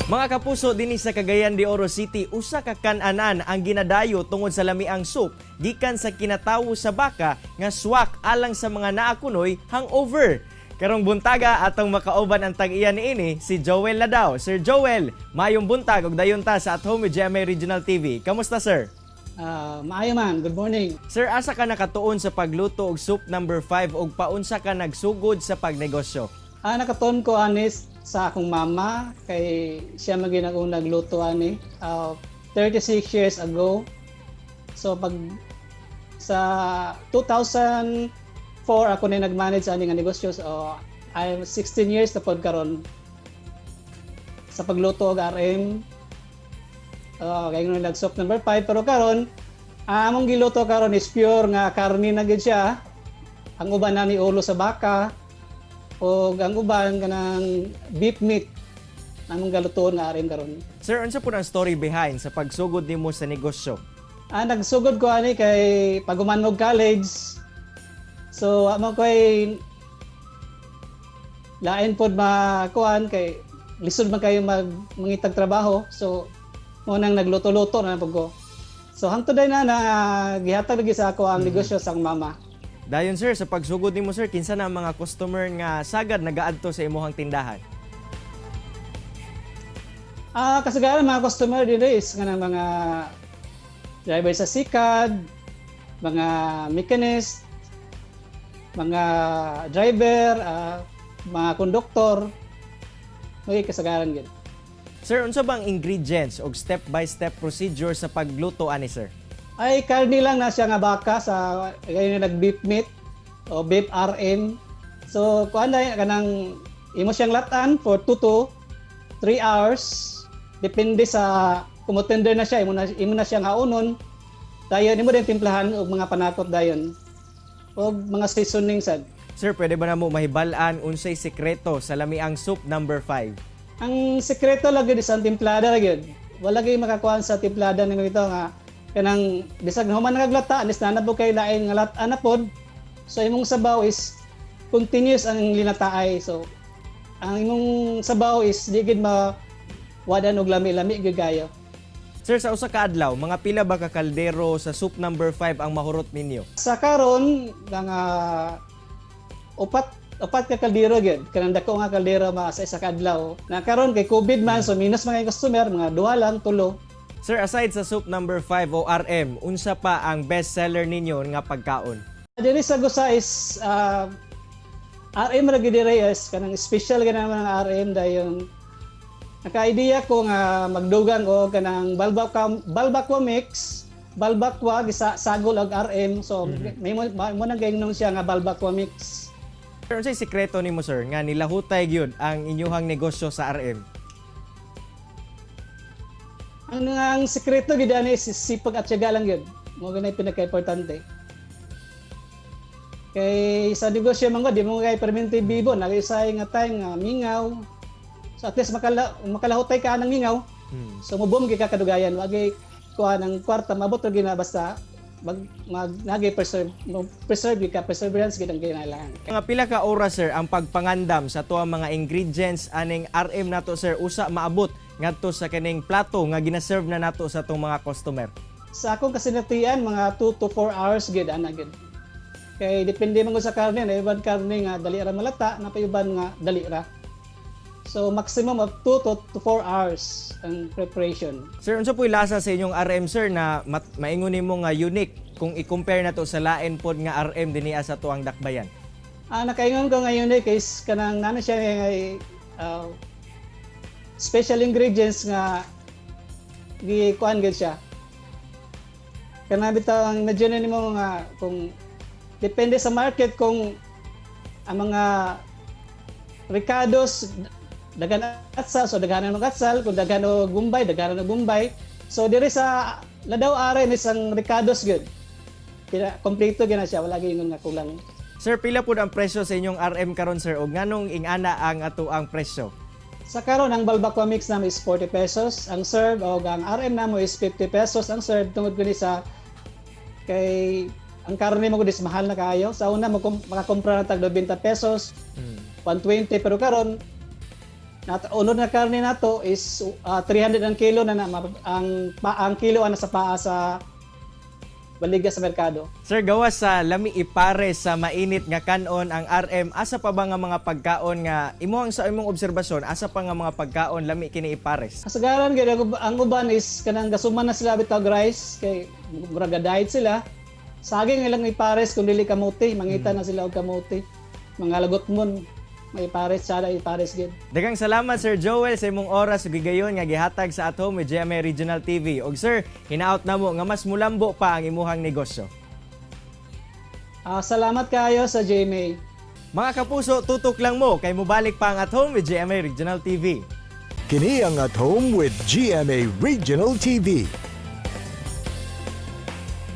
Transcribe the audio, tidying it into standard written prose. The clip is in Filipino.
Mga kapuso dinhi sa Cagayan de Oro City, usa ka kan-anan ang ginadayo tungod sa lamiang soup gikan sa kinatawo sa baka nga swak alang sa mga naakunoy hangover. Karong buntaga atong makauban ang tag-iya niini si Joel Ladao. Sir Joel, mayong buntag ug dayon ta sa At Home with GMA Regional TV. Kamusta sir? Maayo man, good morning. Sir, asa ka nakatuon sa pagluto og soup number 5 ug paunsa ka nagsugod sa pagnegosyo? Nakatuon ko anis sa akong mama kay siya maging akong nagluto ani 36 years ago. So pag sa 2004 ako na nag-manage ani nga negosyo. So I'm 16 years na pod karon sa pagluto og RM. Kaya nga nag-soup number 5 pero karon among giluto karon is pure nga karne na gid siya. Ang uban na ni ulo sa baka o ang uban kanang beef meat among galuton nga RM karon. Sir, unsa po ang story behind sa pagsugod nimo sa negosyo? Nagsugod ko ani kay paguman og college. So amo koy lain pod makuan kay lisod man kayo mangitag trabaho. So mo nang nagluto-luto na pag ko. So hangtod na gihatag lagi sa ako ang negosyo sa akong mama. Dayon sir, sa pagsugod nimo sir, kinsa na ang mga customer nga sagad nagaadto sa imong tindahan? Kasagaran mga customer diri is kanang mga driver sa sikad, mga mechanist, mga driver, mga konduktor, mga kasagaran gid. Sir, unsa bang ingredients o step-by-step procedure sa pagluto ani sir? Ay karne lang na siya nga baka sa gayon nag-beef meat o beef RM. So kuan na kanang imo siyang latan for 2 to 3 hours depende sa kung tender na siya imo na siyang haunon. Dayon imo din timplahan og mga panakot dayon og mga seasoning sad. Sir, pwede ba namo mahibal-an unsay sekreto sa lamiang soup number 5? Ang sekreto lagi di sa timplada lagi. Wala gyud makakuan sa timplada nimo ito nga kanang bisag human nagaglata anis na nabo kay lain nga lata na pod. So imong sabaw is continuous ang linataay. So ang imong sabaw is di gid wadan og lami-lami gyud kayo. Sir, sa usa ka adlaw, mga pila ba ka kaldero sa soup number 5 ang mahurot ninyo? Sa karon nga upat ka kaldero gyud kanang dako nga kaldero sa isa ka adlaw. Na karon kay COVID man so minus mga customer mga duha lang tulo. Sir, aside sa soup number 5 o RM, unsa pa ang best seller ninyo nga pagkaon? Diri sa Gusa is RM ra gid diri is kanang special ganang mga RM dayon. Naka-idea ko nga magdugang o kanang balbakwa mix, balbakwa gisa sagol og RM. So may mo nang gaynon siya nga balbakwa mix. Sir, unsay sekreto nimo sir nga nilahutay gyud ang inyuhang negosyo sa RM? Ang sekreto gid ani is sipag at tiyaga lang gyud. Mo ganay pinaka-importante. Kay sa negosyo man di mo kay permanente bibo, nagisay nga time nga mingaw. So at least makalahutay ka ng mingaw. So mubom gyud ka kadugayan, wagi kuha ng kwarta mabot gyud na basta nagay preserve ka, perseverance gid ang kinahanglan. Mga pila ka oras sir ang pagpangandam sa tuang mga ingredients aning RM nato sir usa maabot ngadto sa kaning plato nga gina-serve na nato sa tong mga customer? Sa akong kasinatian mga 2 to 4 hours gid ana gid. Kay depende man sa karne, na iban karne nga dali ra malata, na iban nga dali ra. So maximum of 2 to 4 hours ang preparation. Sir, unsa po'y lasa sa inyong RM sir na maingon nimo nga unique kung i-compare nato sa lain pod nga RM dinhi sa tuang dakbayan? Nakaingon ko nga unique is kanang nano siya special ingredients nga gikuan gid siya. Kana bitaw ang medyo na nimo nga kung depende sa market kung ang mga ricados daghan atsal so daghanan og atsal kung daghan og gumbay daghanan og gumbay. So diri sa Ladao RM isang ricados gyud. Kompleto gyud na siya, wala gyud nga kulang. Sir, pila pud ang presyo sa inyong RM karon sir ug nganong ingana ang ato ang presyo? Sa karon ang balbakwa mix namo is 40 pesos ang serve o ang RM namo is 50 pesos ang serve tungod gani sa kay ang karne mo gud is mahal na kaayo. Sa una makakumpra na tag 20 pesos, 120 pero karon unod na karne nato is 300 ang kilo na ang kilo ana sa paa sa baliga sa merkado. Sir, gawas sa lami ipare sa mainit nga kanon ang RM, asa pa ba nga mga pagkaon nga imuhang sa imong obserbasyon, asa pa nga mga pagkaon lami kini ipares? Kasagaran gid ang uban is kanang gasuman na sila bitag rice kay murag diet sila. Saging ilang ipares kung dili kamote, mangita na sila og kamote. Mga lagot mon may ipares sada ipares gid. Daghang salamat Sir Joel sa imong oras ug gigayon nga gihatag sa At Home with GMA Regional TV. Og sir, hinaot namo nga mas mulambo pa ang imuhang negosyo. Salamat kayo sa GMA. Mga kapuso, tutok lang mo kay mubalik pa ang At Home with GMA Regional TV. Kini ang At Home with GMA Regional TV.